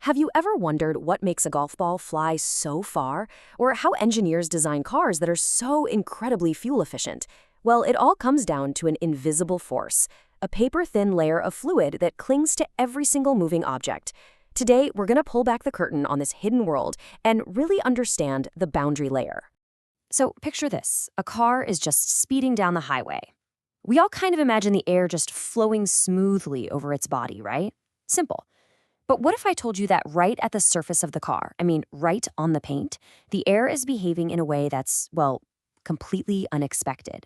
Have you ever wondered what makes a golf ball fly so far? Or how engineers design cars that are so incredibly fuel efficient? Well, it all comes down to an invisible force, a paper-thin layer of fluid that clings to every single moving object. Today, we're going to pull back the curtain on this hidden world and really understand the boundary layer. So picture this. A car is just speeding down the highway. We all kind of imagine the air just flowing smoothly over its body, right? Simple. But what if I told you that right at the surface of the car, right on the paint, the air is behaving in a way that's, well, completely unexpected?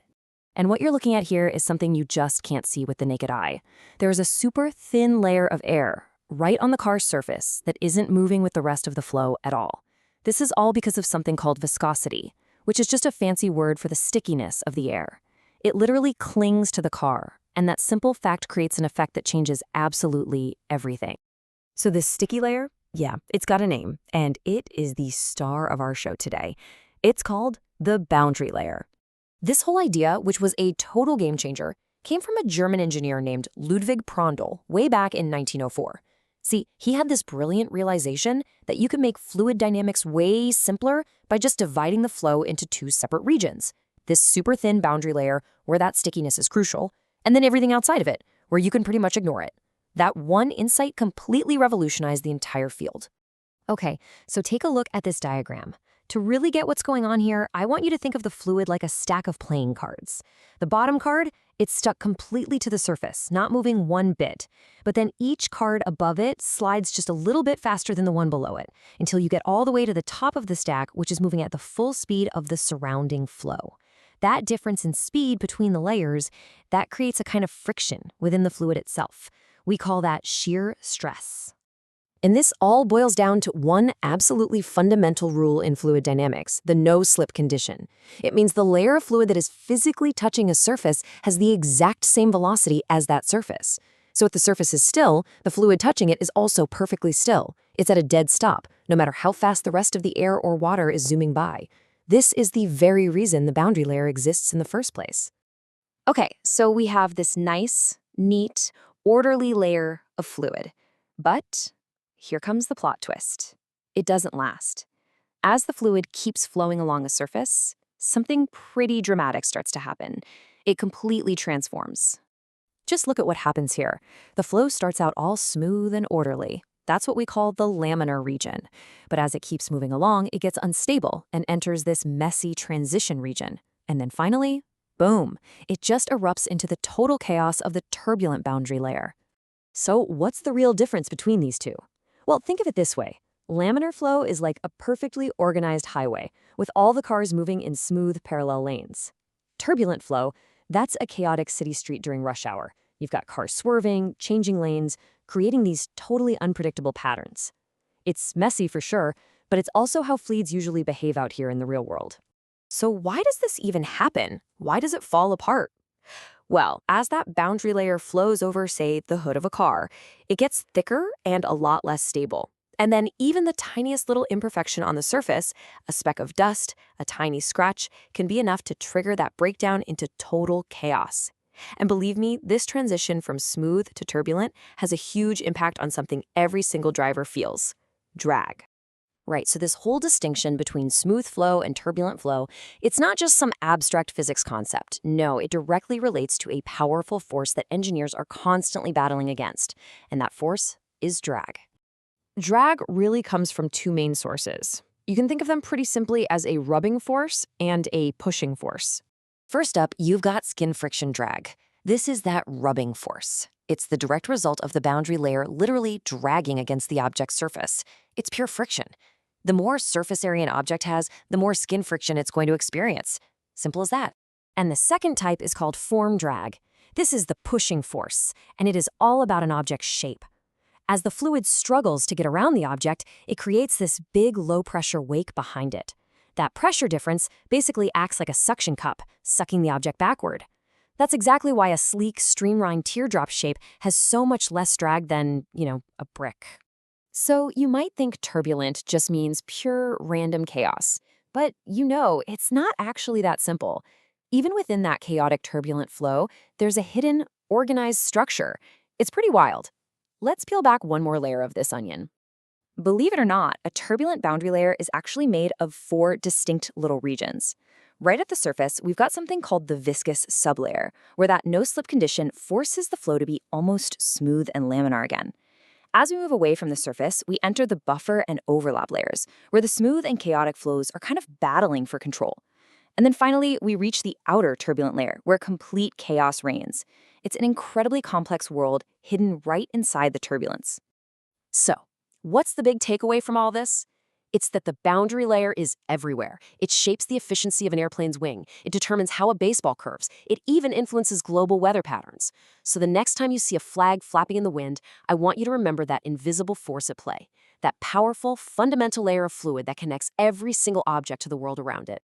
And what you're looking at here is something you just can't see with the naked eye. There is a super thin layer of air right on the car's surface that isn't moving with the rest of the flow at all. This is all because of something called viscosity, which is just a fancy word for the stickiness of the air. It literally clings to the car, and that simple fact creates an effect that changes absolutely everything. So this sticky layer, yeah, it's got a name, and it is the star of our show today. It's called the boundary layer. This whole idea, which was a total game changer, came from a German engineer named Ludwig Prandtl way back in 1904. See, he had this brilliant realization that you could make fluid dynamics way simpler by just dividing the flow into two separate regions. This super thin boundary layer, where that stickiness is crucial, and then everything outside of it, where you can pretty much ignore it. That one insight completely revolutionized the entire field. Okay, so take a look at this diagram. To really get what's going on here, I want you to think of the fluid like a stack of playing cards. The bottom card, it's stuck completely to the surface, not moving one bit. But then each card above it slides just a little bit faster than the one below it, until you get all the way to the top of the stack, which is moving at the full speed of the surrounding flow. That difference in speed between the layers, that creates a kind of friction within the fluid itself. We call that shear stress. And this all boils down to one absolutely fundamental rule in fluid dynamics, the no-slip condition. It means the layer of fluid that is physically touching a surface has the exact same velocity as that surface. So if the surface is still, the fluid touching it is also perfectly still. It's at a dead stop, no matter how fast the rest of the air or water is zooming by. This is the very reason the boundary layer exists in the first place. Okay, so we have this nice, neat, orderly layer of fluid. But here comes the plot twist. It doesn't last. As the fluid keeps flowing along a surface, something pretty dramatic starts to happen. It completely transforms. Just look at what happens here. The flow starts out all smooth and orderly. That's what we call the laminar region. But as it keeps moving along, it gets unstable and enters this messy transition region. And then finally, boom, it just erupts into the total chaos of the turbulent boundary layer. So what's the real difference between these two? Well, think of it this way. Laminar flow is like a perfectly organized highway, with all the cars moving in smooth parallel lanes. Turbulent flow, that's a chaotic city street during rush hour. You've got cars swerving, changing lanes, creating these totally unpredictable patterns. It's messy for sure, but it's also how fluids usually behave out here in the real world. So why does this even happen? Why does it fall apart? Well, as that boundary layer flows over, say, the hood of a car, it gets thicker and a lot less stable. And then even the tiniest little imperfection on the surface, a speck of dust, a tiny scratch, can be enough to trigger that breakdown into total chaos. And believe me, this transition from smooth to turbulent has a huge impact on something every single driver feels: drag. Right, so this whole distinction between smooth flow and turbulent flow, it's not just some abstract physics concept. No, it directly relates to a powerful force that engineers are constantly battling against, and that force is drag. Drag really comes from two main sources. You can think of them pretty simply as a rubbing force and a pushing force. First up, you've got skin friction drag. This is that rubbing force. It's the direct result of the boundary layer literally dragging against the object's surface. It's pure friction. The more surface area an object has, the more skin friction it's going to experience. Simple as that. And the second type is called form drag. This is the pushing force, and it is all about an object's shape. As the fluid struggles to get around the object, it creates this big low-pressure wake behind it. That pressure difference basically acts like a suction cup, sucking the object backward. That's exactly why a sleek, streamlined teardrop shape has so much less drag than, a brick. So you might think turbulent just means pure random chaos. But it's not actually that simple. Even within that chaotic turbulent flow, there's a hidden, organized structure. It's pretty wild. Let's peel back one more layer of this onion. Believe it or not, a turbulent boundary layer is actually made of four distinct little regions. Right at the surface, we've got something called the viscous sublayer, where that no-slip condition forces the flow to be almost smooth and laminar again. As we move away from the surface, we enter the buffer and overlap layers, where the smooth and chaotic flows are kind of battling for control. And then finally, we reach the outer turbulent layer, where complete chaos reigns. It's an incredibly complex world hidden right inside the turbulence. So, what's the big takeaway from all this? It's that the boundary layer is everywhere. It shapes the efficiency of an airplane's wing. It determines how a baseball curves. It even influences global weather patterns. So the next time you see a flag flapping in the wind, I want you to remember that invisible force at play, that powerful, fundamental layer of fluid that connects every single object to the world around it.